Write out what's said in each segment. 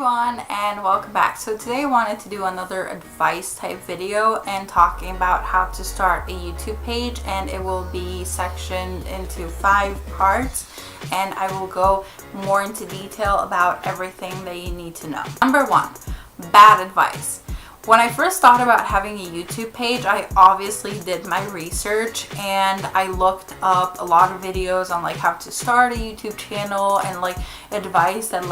everyone and welcome back. So today I wanted to do another advice type video and talking about how to start a YouTube page, and it will be sectioned into 5 parts and I will go more into detail about everything that you need to know. Number 1, bad advice. When I first thought about having a YouTube page, I obviously did my research and I looked up a lot of videos on like how to start a YouTube channel and like advice that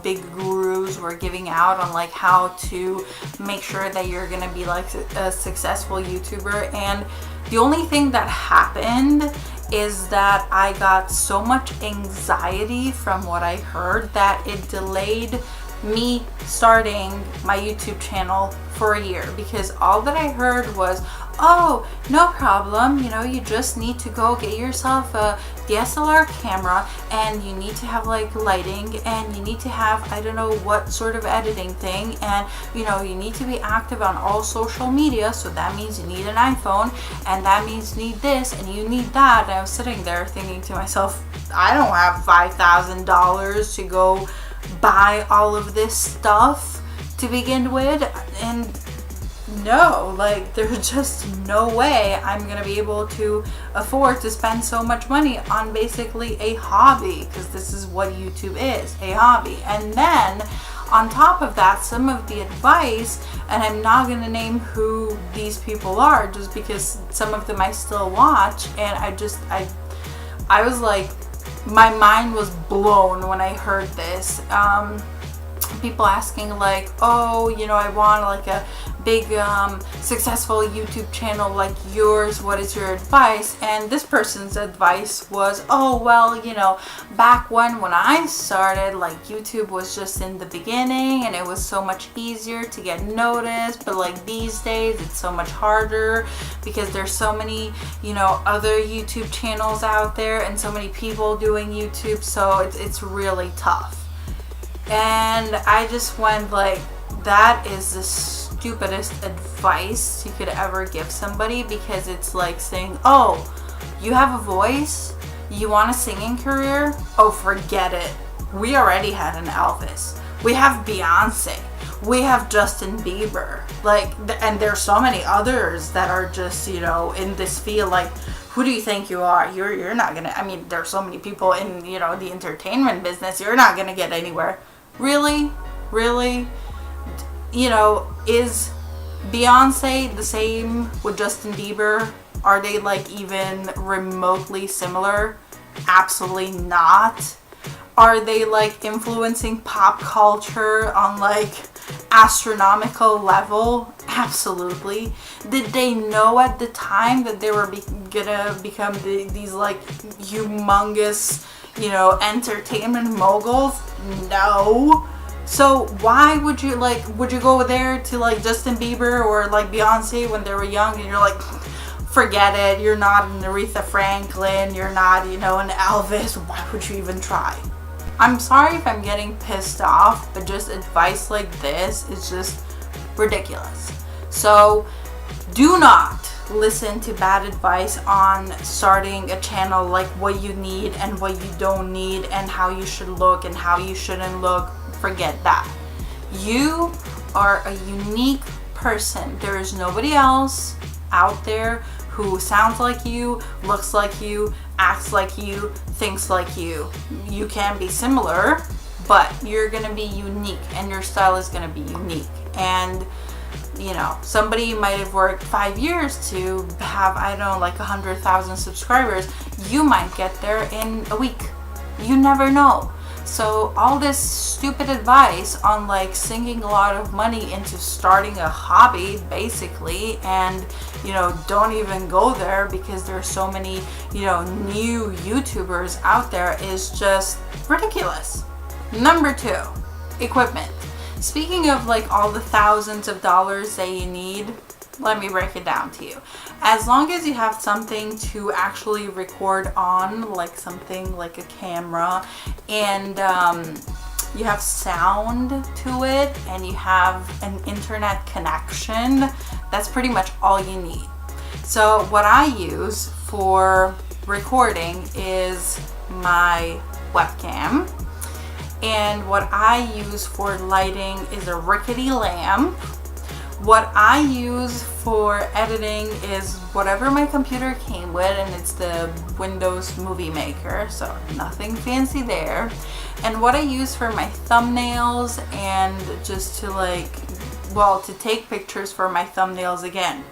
big gurus were giving out on like how to make sure that you're gonna be like a successful YouTuber. And the only thing that happened is that I got so much anxiety from what I heard that it delayed me starting my YouTube channel for a year, because all that I heard was, oh, no problem, you just need to go get yourself a DSLR camera and you need to have like lighting and you need to have I don't know what sort of editing thing, and you need to be active on all social media, so that means you need an iPhone and that means you need this and you need that. And I was sitting there thinking to myself, I don't have $5,000 to go buy all of this stuff to begin with, and no, like there's just no way I'm gonna be able to afford to spend so much money on basically a hobby, because this is what YouTube is, a hobby. And then on top of that, some of the advice, and I'm not gonna name who these people are just because some of them I still watch, and I was like, my mind was blown when I heard this. People asking like, oh, I want like a big successful YouTube channel like yours, what is your advice? And this person's advice was, oh well, back when I started, like YouTube was just in the beginning and it was so much easier to get noticed, but like these days it's so much harder because there's so many other YouTube channels out there and so many people doing YouTube, so it's really tough. And I just went like, that is the stupidest advice you could ever give somebody, because it's like saying, oh, you have a voice, you want a singing career, oh forget it, we already had an Elvis, we have Beyonce, we have Justin Bieber, and there's so many others that are just in this field. Like, who do you think you are? You're not gonna, there's so many people in the entertainment business, you're not gonna get anywhere. Really? Is Beyonce the same with Justin Bieber? Are they like even remotely similar? Absolutely not. Are they like influencing pop culture on like astronomical level? Absolutely. Did they know at the time that they were gonna become these like humongous entertainment moguls? No. So why would you go there to like Justin Bieber or like Beyonce when they were young and you're like, forget it, you're not an Aretha Franklin, you're not an Elvis, why would you even try? I'm sorry if I'm getting pissed off, but just advice like this is just ridiculous. So do not listen to bad advice on starting a channel, like what you need and what you don't need and how you should look and how you shouldn't look. Forget that. You are a unique person. There is nobody else out there who sounds like you, looks like you, acts like you, thinks like you. You can be similar, but you're gonna be unique and your style is gonna be unique. And somebody might have worked 5 years to have, 100,000 subscribers. You might get there in a week. You never know. So all this stupid advice on like sinking a lot of money into starting a hobby basically, and don't even go there because there's so many new YouTubers out there, is just ridiculous. Number 2, equipment. Speaking of like all the thousands of dollars that you need, let me break it down to you. As long as you have something to actually record on, like something like a camera, and you have sound to it, and you have an internet connection, that's pretty much all you need. So what I use for recording is my webcam And what I use for lighting is a rickety lamp. What I use for editing is whatever my computer came with, and it's the Windows Movie Maker, so nothing fancy there. And what I use for my thumbnails and just to to take pictures for my thumbnails, again,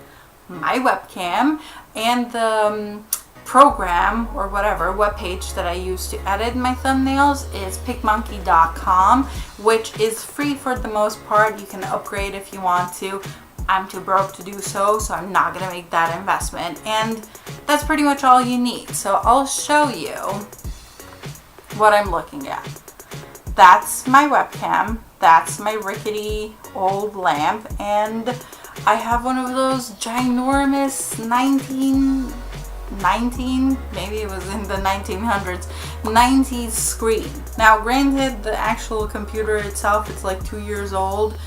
my webcam and the program or whatever webpage that I use to edit my thumbnails is picmonkey.com, which is free for the most part. You can upgrade if you want to. I'm too broke to do so, so I'm not gonna make that investment, and that's pretty much all you need. So I'll show you what I'm looking at. That's my webcam, that's my rickety old lamp, and I have one of those ginormous 19, maybe it was in the 1900s, 90s screen. Now granted, the actual computer itself, it's like 2 years old,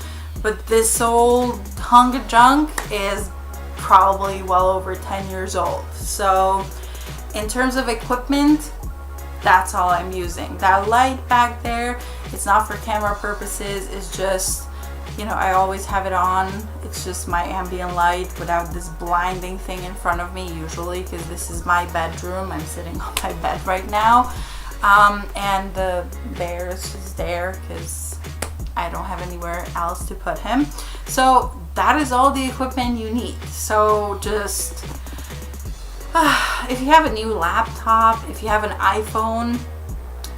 but this old hunk of junk is probably well over 10 years old. So in terms of equipment, that's all I'm using. That light back there, it's not for camera purposes, it's just, you know, I always have it on. It's just my ambient light without this blinding thing in front of me usually, because this is my bedroom. I'm sitting on my bed right now. And the bear is just there because I don't have anywhere else to put him. So that is all the equipment you need. So just, if you have a new laptop, if you have an iPhone,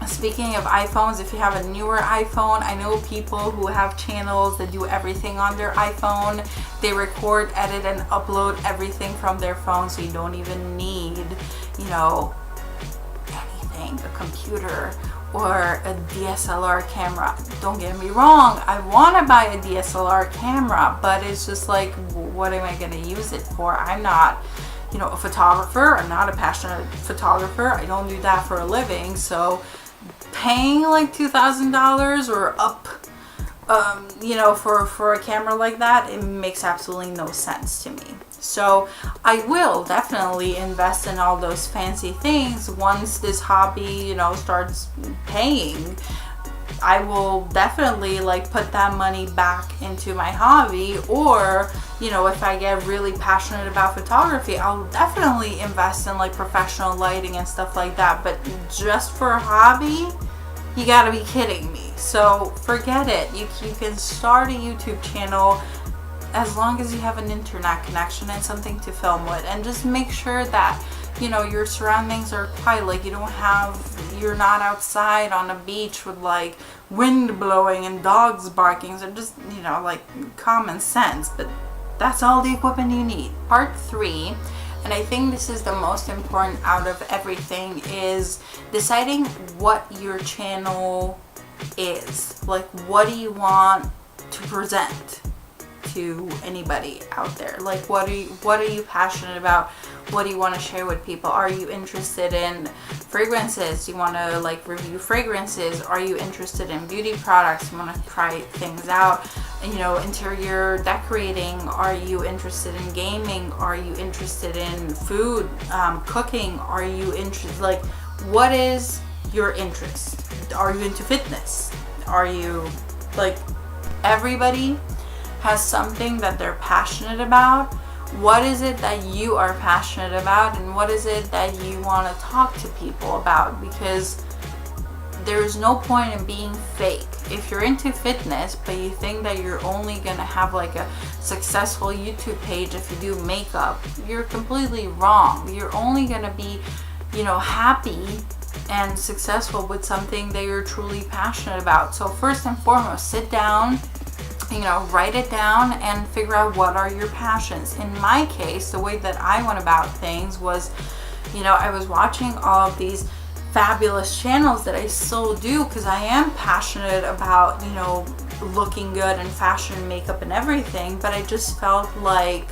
speaking of iPhones, if you have a newer iPhone, I know people who have channels that do everything on their iPhone. They record, edit, and upload everything from their phone, so you don't even need, you know, anything, a computer or a DSLR camera. Don't get me wrong, I want to buy a DSLR camera, but it's just like, what am I going to use it for? I'm not, you know, a photographer. I'm not a passionate photographer. I don't do that for a living, so paying like $2,000 or up, you know, for a camera like that, it makes absolutely no sense to me. So I will definitely invest in all those fancy things once this hobby, you know, starts paying. I will definitely like put that money back into my hobby, or, you know, if I get really passionate about photography, I'll definitely invest in like professional lighting and stuff like that. But just for a hobby, you gotta be kidding me. So forget it. You can start a YouTube channel as long as you have an internet connection and something to film with, and just make sure that, you know, your surroundings are quiet. Like you're not outside on a beach with like wind blowing and dogs barking. So just, you know, like common sense. But that's all the equipment you need. Part 3, and I think this is the most important out of everything, is deciding what your channel is. Like, what do you want to present to anybody out there? Like, what are you passionate about? What do you want to share with people? Are you interested in fragrances? Do you want to like review fragrances? Are you interested in beauty products? You want to try things out? And, you know, interior decorating? Are you interested in gaming? Are you interested in food, cooking? Are you interested, like, what is your interest? Are you into fitness? Are you, like, everybody has something that they're passionate about. What is it that you are passionate about, and what is it that you want to talk to people about? Because there's no point in being fake. If you're into fitness but you think that you're only gonna have like a successful YouTube page if you do makeup, you're completely wrong. You're only gonna be, you know, happy and successful with something that you're truly passionate about. So first and foremost, sit down, you know, write it down and figure out what are your passions. In my case, the way that I went about things was, you know, I was watching all of these fabulous channels that I still do because I am passionate about, you know, looking good and fashion and makeup and everything, but I just felt like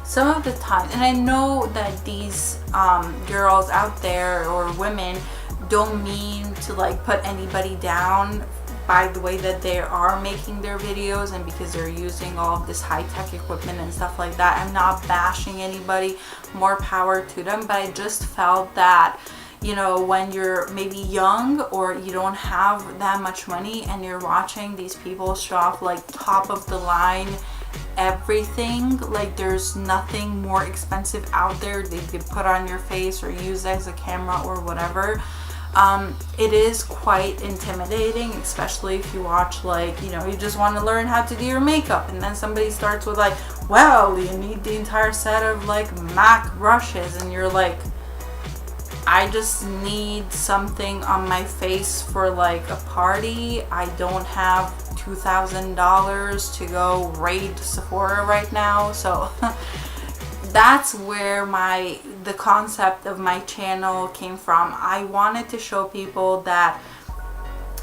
some of the time, and I know that these girls out there or women don't mean to like put anybody down by the way that they are making their videos and because they're using all of this high-tech equipment and stuff like that. I'm not bashing anybody, more power to them, but I just felt that, you know, when you're maybe young or you don't have that much money and you're watching these people show off like top of the line everything, like there's nothing more expensive out there that you could put on your face or use as a camera or whatever. It is quite intimidating, especially if you watch, like, you know, you just want to learn how to do your makeup and then somebody starts with like, well, you need the entire set of like MAC brushes, and you're like, I just need something on my face for like a party. I don't have $2,000 to go raid Sephora right now. So that's where the concept of my channel came from. I wanted to show people that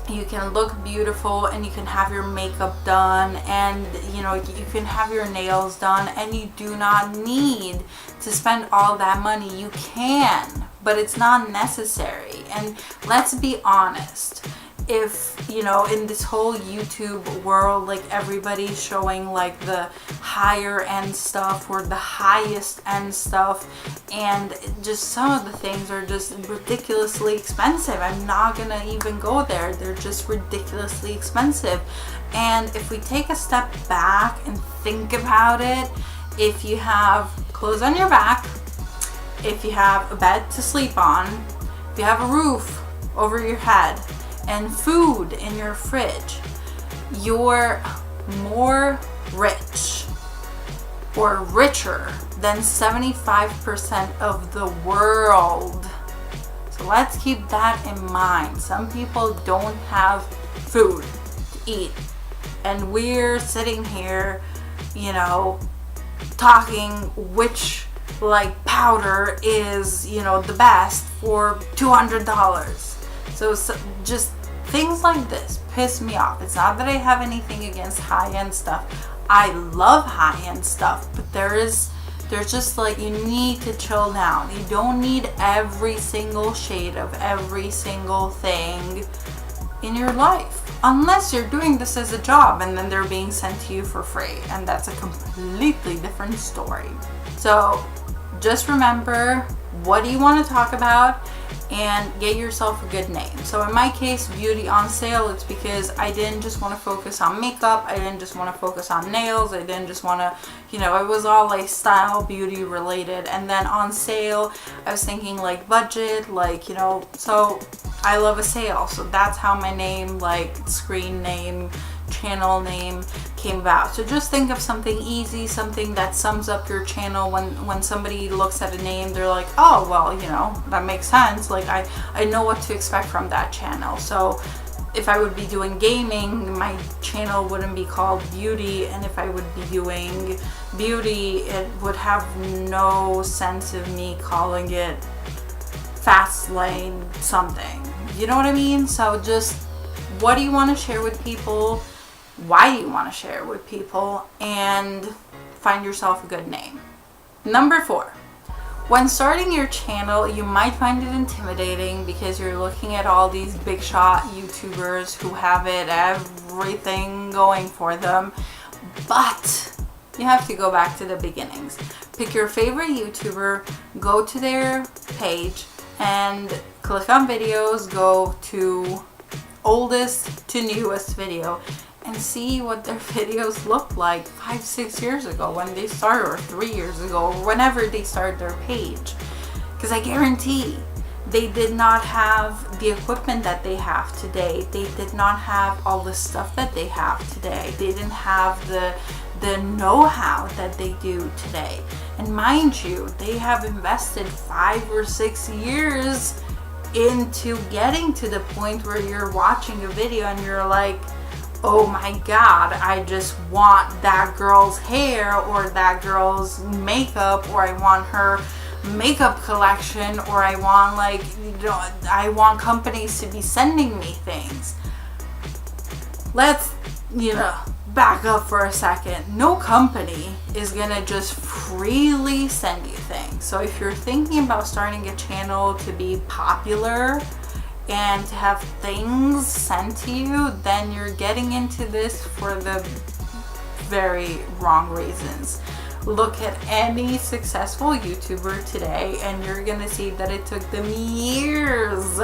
you can look beautiful and you can have your makeup done, and you know, you can have your nails done, and you do not need to spend all that money. You can, but it's not necessary. And let's be honest, if, you know, in this whole YouTube world, like everybody's showing like the higher end stuff or the highest end stuff, and just some of the things are just ridiculously expensive. I'm not gonna even go there. They're just ridiculously expensive. And if we take a step back and think about it, if you have clothes on your back, if you have a bed to sleep on, if you have a roof over your head, and food in your fridge, you're more rich or richer than 75% of the world. So let's keep that in mind. Some people don't have food to eat, and we're sitting here, you know, talking which like powder is, you know, the best for $200. So just things like this piss me off. It's not that I have anything against high-end stuff. I love high-end stuff, but there's just like, you need to chill down. You don't need every single shade of every single thing in your life, unless you're doing this as a job and then they're being sent to you for free, and that's a completely different story. So just remember, what do you want to talk about, and get yourself a good name. So in my case, beauty on sale, it's because I didn't just want to focus on makeup, I didn't just want to focus on nails, I didn't just want to, you know, it was all like style, beauty related. And then on sale, I was thinking like budget, like, you know, so I love a sale. So that's how my name, like screen name, channel name came about. So just think of something easy, something that sums up your channel. When somebody looks at a name, they're like, oh, well, you know, that makes sense. Like I know what to expect from that channel. So if I would be doing gaming, my channel wouldn't be called beauty, and if I would be doing beauty, it would have no sense of me calling it fast lane something. You know what I mean? So just, what do you want to share with people? Why do you want to share with people? And find yourself a good name. Number 4, when starting your channel, you might find it intimidating because you're looking at all these big shot YouTubers who have everything going for them. But you have to go back to the beginnings. Pick your favorite YouTuber, go to their page and click on videos, go to oldest to newest video, and see what their videos looked like 5-6 years ago when they started, or 3 years ago, or whenever they started their page. Because I guarantee they did not have the equipment that they have today. They did not have all the stuff that they have today. They didn't have the know-how that they do today. And mind you, they have invested 5 or 6 years into getting to the point where you're watching a video and you're like, oh my god, I just want that girl's hair, or that girl's makeup, or I want her makeup collection, or I want, like, you know, I want companies to be sending me things. Let's, you know, back up for a second. No company is gonna just freely send you things. So if you're thinking about starting a channel to be popular and to have things sent to you, then you're getting into this for the very wrong reasons. look at any successful YouTuber today and you're gonna see that it took them years,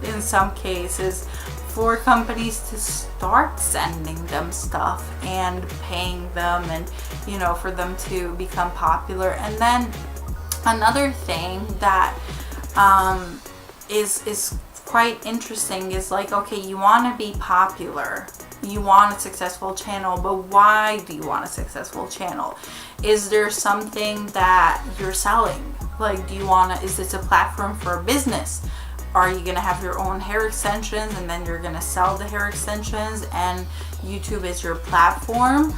in some cases, for companies to start sending them stuff and paying them, and you know, for them to become popular. And then another thing that is quite interesting is like, okay, you want to be popular, you want a successful channel, but why do you want a successful channel? Is there something that you're selling? Like, do you want to, is this a platform for a business? Are you going to have your own hair extensions and then you're going to sell the hair extensions and YouTube is your platform?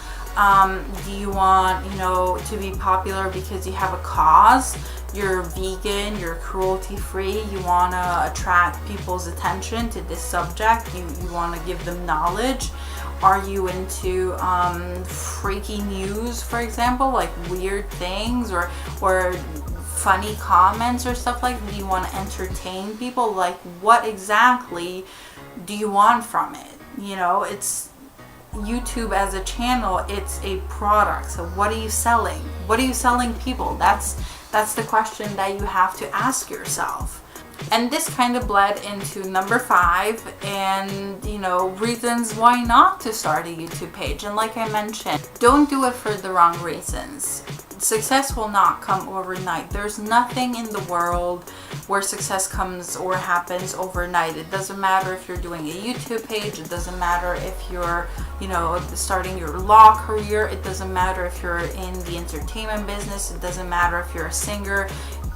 Do you want, you know, to be popular because you have a cause? You're vegan, you're cruelty free, you want to attract people's attention to this subject, you want to give them knowledge. Are you into freaky news, for example, like weird things or funny comments or stuff like that? Do you want to entertain people? Like, what exactly do you want from it? You know, it's YouTube as a channel, it's a product. So what are you selling? What are you selling people? That's the question that you have to ask yourself. And this kind of bled into number 5, and you know, reasons why not to start a YouTube page. And like I mentioned, don't do it for the wrong reasons. Success will not come overnight. There's nothing in the world where success comes or happens overnight. It doesn't matter if you're doing a YouTube page, it doesn't matter if you're, you know, starting your law career, it doesn't matter if you're in the entertainment business, it doesn't matter if you're a singer.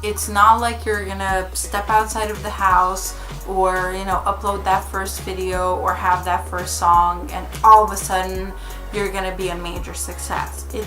It's not like you're gonna step outside of the house or, you know, upload that first video or have that first song and all of a sudden you're gonna be a major success. It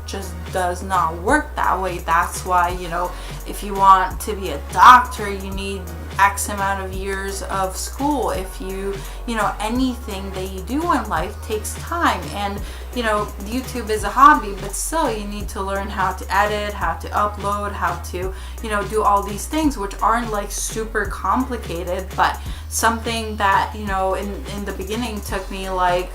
just does not work that way. That's why, you know, if you want to be a doctor, you need X amount of years of school. If you know, anything that you do in life takes time. And you know, YouTube is a hobby, but still you need to learn how to edit, how to upload, how to, you know, do all these things, which aren't like super complicated, but something that, you know, in the beginning took me like,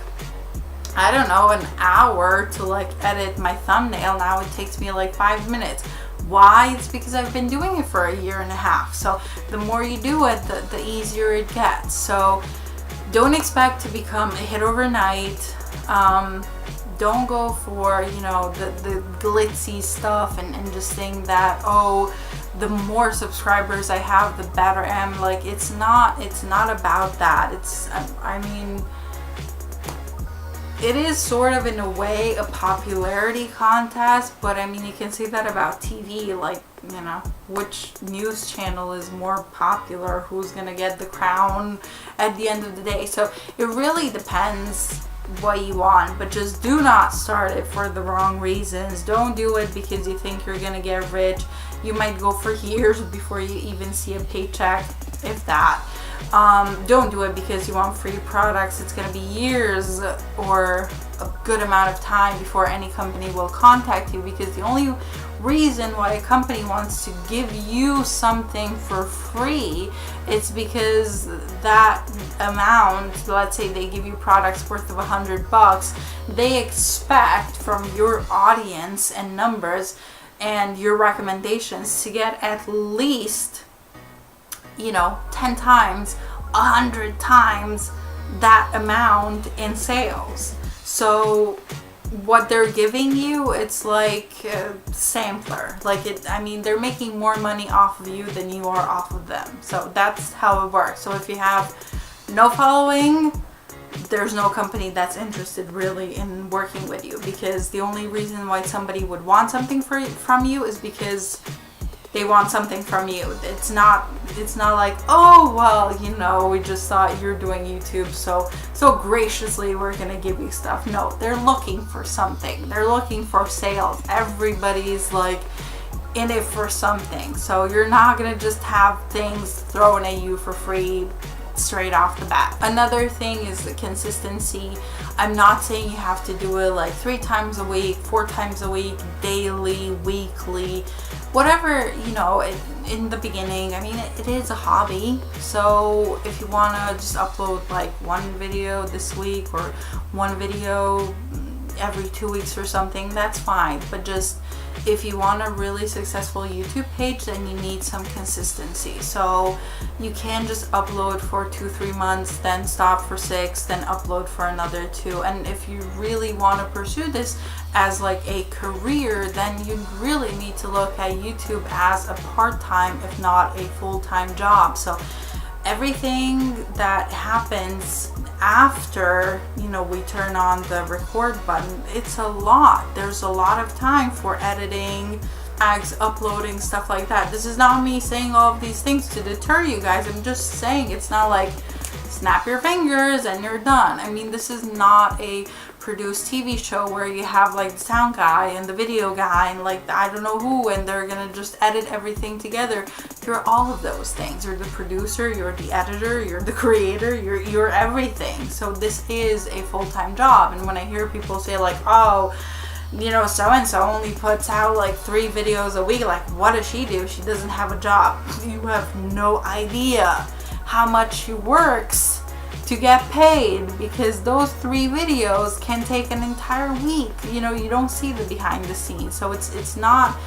I don't know, an hour to like edit my thumbnail. Now it takes me like 5 minutes. Why? It's because I've been doing it for a year and a half. So the more you do it, the easier it gets. So don't expect to become a hit overnight. Don't go for, you know, the glitzy stuff and just think that, oh, the more subscribers I have, the better I am. Like, it's not about that. It's, I mean, it is sort of in a way a popularity contest, but I mean, you can say that about TV, like, you know, which news channel is more popular, who's gonna get the crown at the end of the day. So it really depends what you want, but just do not start it for the wrong reasons. Don't do it because you think you're gonna get rich. You might go for years before you even see a paycheck, if that. Don't do it because you want free products. It's going to be years or a good amount of time before any company will contact you, because the only reason why a company wants to give you something for free, it's because that amount, let's say they give you products worth of $100, they expect from your audience and numbers and your recommendations to get at least, you know, 10 times, 100 times that amount in sales. So what they're giving you, it's like a sampler. Like, it, I mean, they're making more money off of you than you are off of them. So that's how it works. So if you have no following, there's no company that's interested really in working with you, because the only reason why somebody would want something from you is because they want something from you. It's not like, oh, well, you know, we just thought you're doing YouTube, so graciously we're gonna give you stuff. No, they're looking for something. They're looking for sales. Everybody's like in it for something. So you're not gonna just have things thrown at you for free straight off the bat. Another thing is the consistency. I'm not saying you have to do it like 3 times a week, 4 times a week, daily, weekly, whatever, you know, in the beginning. I mean, it is a hobby. So if you want to just upload like 1 video this week or 1 video every 2 weeks or something, that's fine. But just if you want a really successful YouTube page, then you need some consistency. So you can't just upload for 2-3 months, then stop for 6, then upload for another 2. And if you really want to pursue this as like a career, then you really need to look at YouTube as a part-time, if not a full-time job. So everything that happens after, you know, we turn on the record button, it's a lot. There's a lot of time for editing, tags, uploading, stuff like that. This is not me saying all of these things to deter you guys. I'm just saying it's not like snap your fingers and you're done. I mean, this is not a produced TV show where you have like the sound guy and the video guy and like I don't know who, and they're gonna just edit everything together. You're all of those things. You're the producer, you're the editor, you're the creator, you're everything. So this is a full-time job. And when I hear people say like, oh, you know, so and so only puts out like 3 videos a week, like what does she do? She doesn't have a job. You have no idea how much she works to get paid, because those 3 videos can take an entire week. You know, you don't see the behind the scenes, so it's not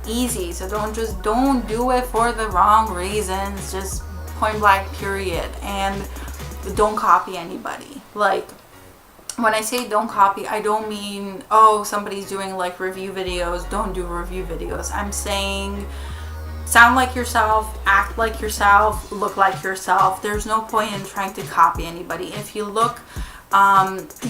easy. So don't do it for the wrong reasons, just point blank period. And don't copy anybody. Like, when I say don't copy, I don't mean, oh, somebody's doing like review videos, don't do review videos. I'm saying sound like yourself, act like yourself, look like yourself. There's no point in trying to copy anybody. If you look,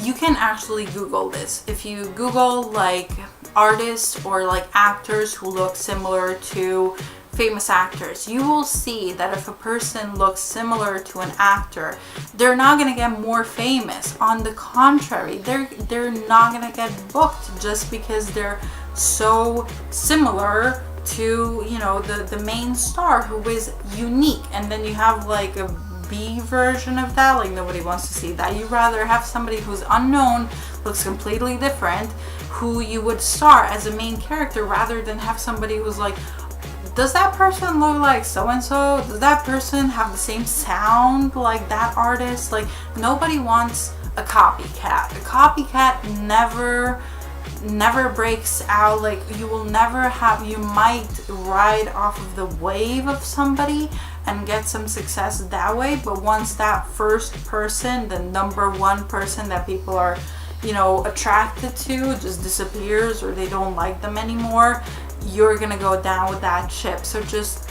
you can actually Google this. If you Google like artists or like actors who look similar to famous actors, you will see that if a person looks similar to an actor, they're not going to get more famous. On the contrary, they're not going to get booked just because they're so similar to, you know, the main star who is unique. And then you have like a B version of that, like nobody wants to see that. You'd rather have somebody who's unknown, looks completely different, who you would star as a main character, rather than have somebody who's like, does that person look like so and so? Does that person have the same sound like that artist? Like, nobody wants a copycat. A copycat never breaks out. Like, you will never have, you might ride off of the wave of somebody and get some success that way, but once that first person, the number 1 person that people are, you know, attracted to, just disappears, or they don't like them anymore, you're gonna go down with that ship. So just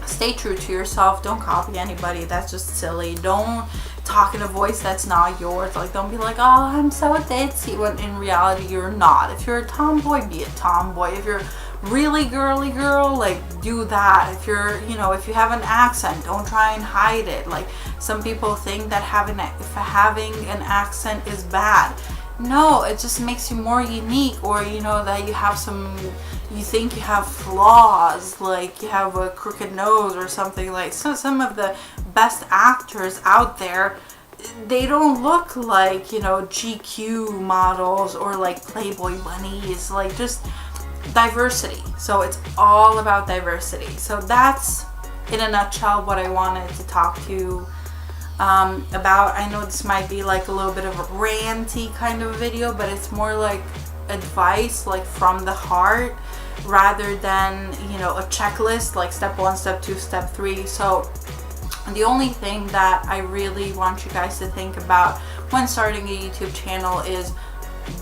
stay true to yourself. Don't copy anybody. That's just silly. Don't talk in a voice that's not yours. Like, don't be like, oh, I'm so ditzy, when in reality you're not. If you're a tomboy, be a tomboy. If you're really girly girl, like, do that. If you're, you know, if you have an accent, don't try and hide it. Like, some people think that having an accent is bad. No, it just makes you more unique, or, you know, that you have some, you think you have flaws, like you have a crooked nose or something. Like, so some of the best actors out there, they don't look like, you know, GQ models or like Playboy bunnies. Like, just diversity. So it's all about diversity. So that's in a nutshell what I wanted to talk to you about. I know this might be like a little bit of a ranty kind of video, but it's more like advice, like from the heart, rather than, you know, a checklist like step 1, step 2, step 3. So the only thing that I really want you guys to think about when starting a YouTube channel is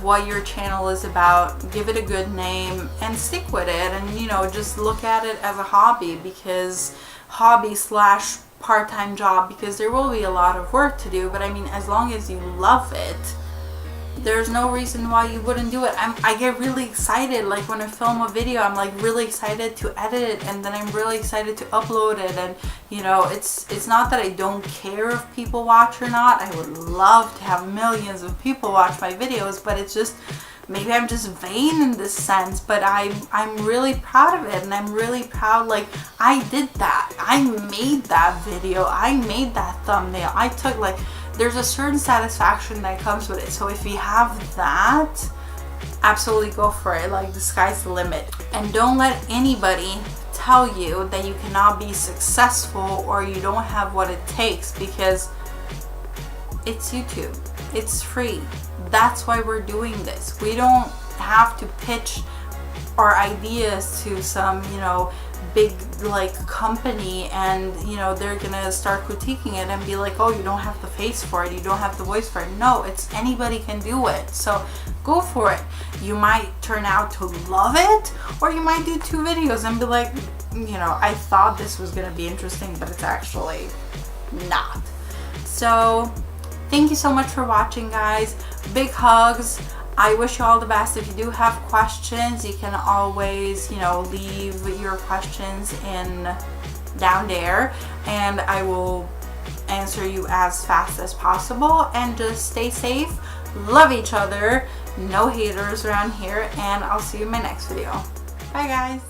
what your channel is about. Give it a good name and stick with it, and, you know, just look at it as a hobby, because hobby / part-time job, because there will be a lot of work to do, but I mean, as long as you love it, there's no reason why you wouldn't do it. I get really excited, like when I film a video, I'm like really excited to edit it, and then I'm really excited to upload it. And, you know, it's not that I don't care if people watch or not. I would love to have millions of people watch my videos, but it's just, maybe I'm just vain in this sense, but I'm really proud of it, and I'm really proud, like, I did that. I made that video. I made that thumbnail. I took, like, there's a certain satisfaction that comes with it. So if you have that, absolutely go for it. Like, the sky's the limit. And don't let anybody tell you that you cannot be successful or you don't have what it takes, because it's YouTube. It's free. That's why we're doing this. We don't have to pitch our ideas to some, you know, big like company, and you know, they're gonna start critiquing it and be like, oh, you don't have the face for it, you don't have the voice for it. No, it's anybody can do it. So go for it. You might turn out to love it, or you might do 2 videos and be like, you know, I thought this was gonna be interesting, but it's actually not. So thank you so much for watching, guys. Big hugs. I wish you all the best. If you do have questions, you can always, you know, leave your questions in down there, and I will answer you as fast as possible. And just stay safe, love each other, no haters around here, and I'll see you in my next video. Bye, guys.